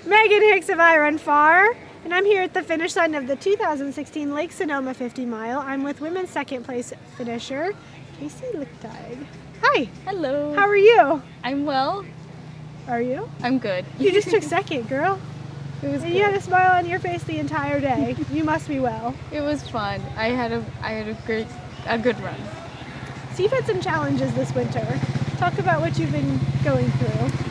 Megan Hicks of I Run Far, and I'm here at the finish line of the 2016 Lake Sonoma 50 mile. I'm with women's second place finisher, Kaci Lickteig. Hi. Hello. How are you? I'm well. Are you? I'm good. You just took second, girl. It was And good. you had a smile on your face the entire day. You must be well. It was fun. I had a good run. So you've had some challenges this winter. Talk about what you've been going through.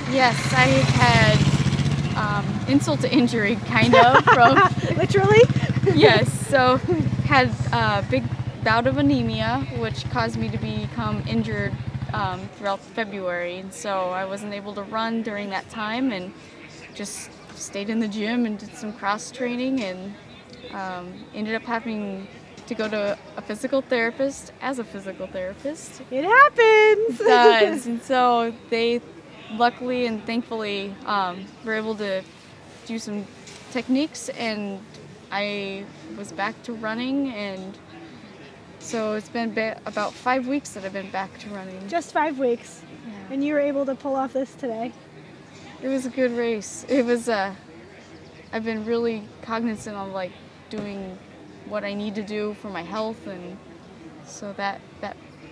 Yes, I had insult to injury, kind of. From Literally? yes. So had a big bout of anemia, which caused me to become injured throughout February, and so I wasn't able to run during that time, and just stayed in the gym and did some cross training, and ended up having to go to a physical therapist as a physical therapist. It happens! It does. And so they luckily and thankfully were able to do some techniques, and I was back to running, and so it's been about 5 weeks that I've been back to running. Just 5 weeks. Yeah. And you were able to pull off this today. It was a good race. It was I've been really cognizant of like doing what I need to do for my health, and so that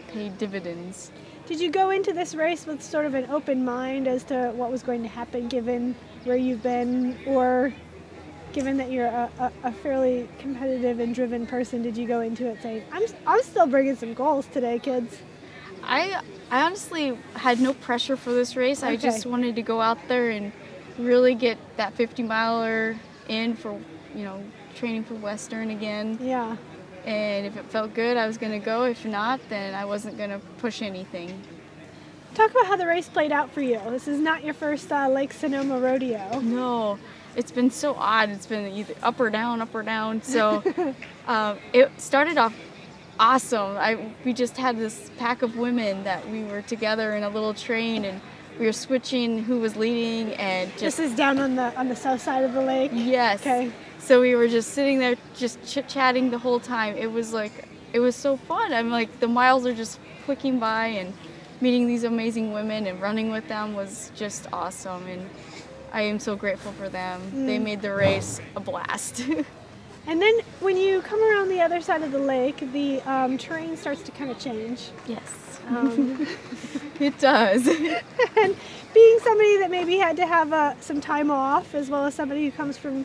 paid dividends. Did you go into this race with sort of an open mind as to what was going to happen given where you've been, or given that you're a fairly competitive and driven person, did you go into it saying, I'm still bringing some goals today, kids? I honestly had no pressure for this race. Okay. I just wanted to go out there and really get that 50 miler in for, training for Western again. Yeah. And if it felt good, I was going to go. If not, then I wasn't going to push anything. Talk about how the race played out for you. This is not your first Lake Sonoma rodeo. No, it's been so odd. It's been either up or down, up or down. So it started off awesome. We just had this pack of women that we were together in a little train, and we were switching who was leading, and just... This is down on the south side of the lake? Yes. Okay. So we were just sitting there, just chit-chatting the whole time. It was so fun. I'm like, the miles are just clicking by, and meeting these amazing women and running with them was just awesome, and I am so grateful for them. They made the race a blast. And then when you come around the other side of the lake, the terrain starts to kind of change. Yes. It does. And being somebody that maybe had to have some time off, as well as somebody who comes from,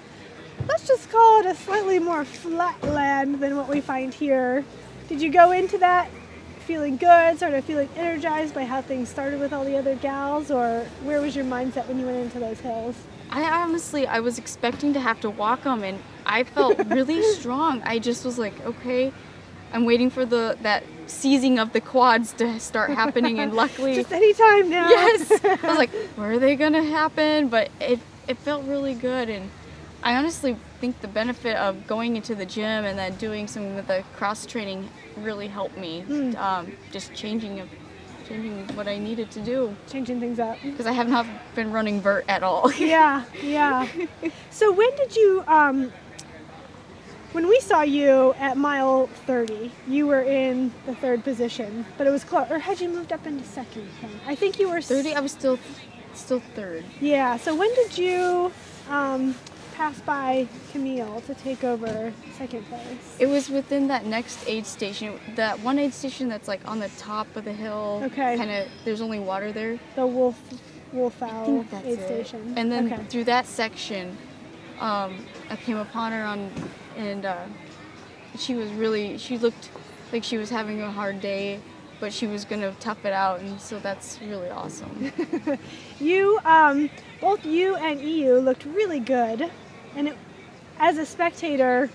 let's just call it a slightly more flat land than what we find here, did you go into that feeling good, sort of feeling energized by how things started with all the other gals, or where was your mindset when you went into those hills? I was expecting to have to walk them, and I felt really strong. I just was like, okay, I'm waiting for that seizing of the quads to start happening, and luckily... Just any time now. Yes! I was like, where are they going to happen? But it felt really good, and I honestly think the benefit of going into the gym and then doing some of the cross training really helped me. Just changing what I needed to do. Changing things up. Because I have not been running vert at all. Yeah. So when did you, when we saw you at mile 30, you were in the third position, but it was close. Or had you moved up into second? I think you were 30. I was still third. Yeah. So when did you pass by Camille to take over second place? It was within that next aid station, that one aid station that's like on the top of the hill. Okay. Kind of, there's only water there. The Wolfowl aid it. station. And then okay. through that section, I came upon her and she looked like she was having a hard day, but she was gonna tough it out, and so that's really awesome. Both you and EU looked really good, and as a spectator,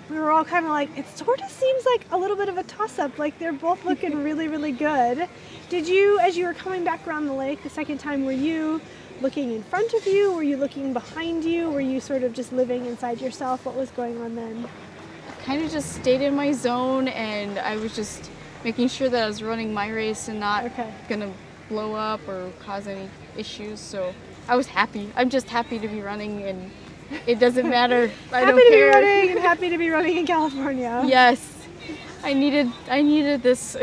we were all kind of like, it sort of seems like a little bit of a toss-up, like they're both looking really, really good. Did you, as you were coming back around the lake the second time, were you looking in front of you? Were you looking behind you? Were you sort of just living inside yourself? What was going on then? I kind of just stayed in my zone, and I was just making sure that I was running my race and not gonna blow up or cause any issues. So I was happy. I'm just happy to be running, and it doesn't matter. I don't care. Happy to be running, and happy to be running in California. Yes, I needed this.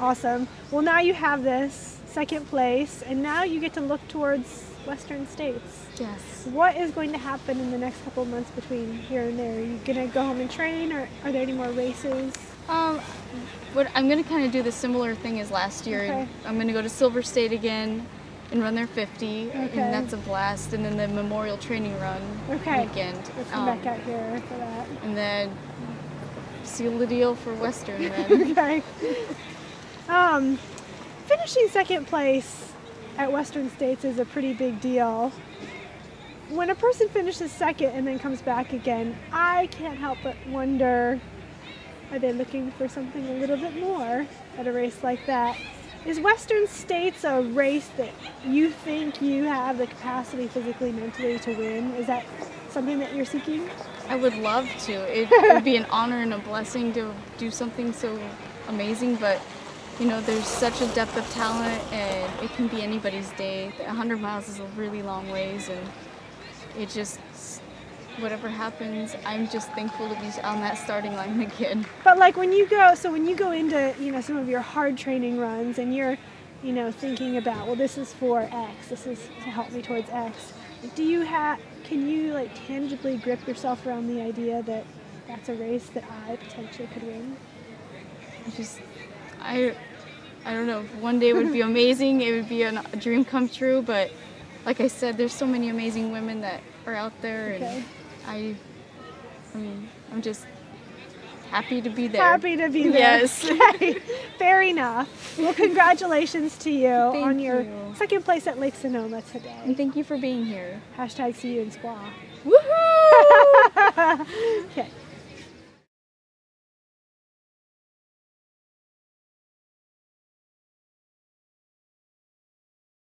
Awesome. Well, now you have this second place, and now you get to look towards Western States. Yes. What is going to happen in the next couple of months between here and there? Are you going to go home and train, or are there any more races? But I'm going to kind of do the similar thing as last year. Okay. I'm going to go to Silver State again and run their 50, Okay. and that's a blast. And then the Memorial Training Run weekend. Let's come back out here for that. And then seal the deal for Western then. Okay. Finishing second place at Western States is a pretty big deal. When a person finishes second and then comes back again, I can't help but wonder, are they looking for something a little bit more at a race like that? Is Western States a race that you think you have the capacity physically, mentally to win? Is that something that you're seeking? I would love to. It would be an honor and a blessing to do something so amazing, but you know, there's such a depth of talent, and it can be anybody's day. 100 miles is a really long ways, and it just, whatever happens, I'm just thankful to be on that starting line again. But like when you go into, you know, some of your hard training runs, and you're, you know, thinking about, well, this is for X, this is to help me towards X. Can you like tangibly grip yourself around the idea that that's a race that I potentially could win? I don't know, one day would be amazing, it would be a dream come true, but like I said, there's so many amazing women that are out there, Okay. and I'm just happy to be there. Happy to be there. Yes. Okay. Fair enough. Well, congratulations to you on your you. second place at Lake Sonoma today. And thank you for being here. #see you in Squaw. Woohoo! Okay.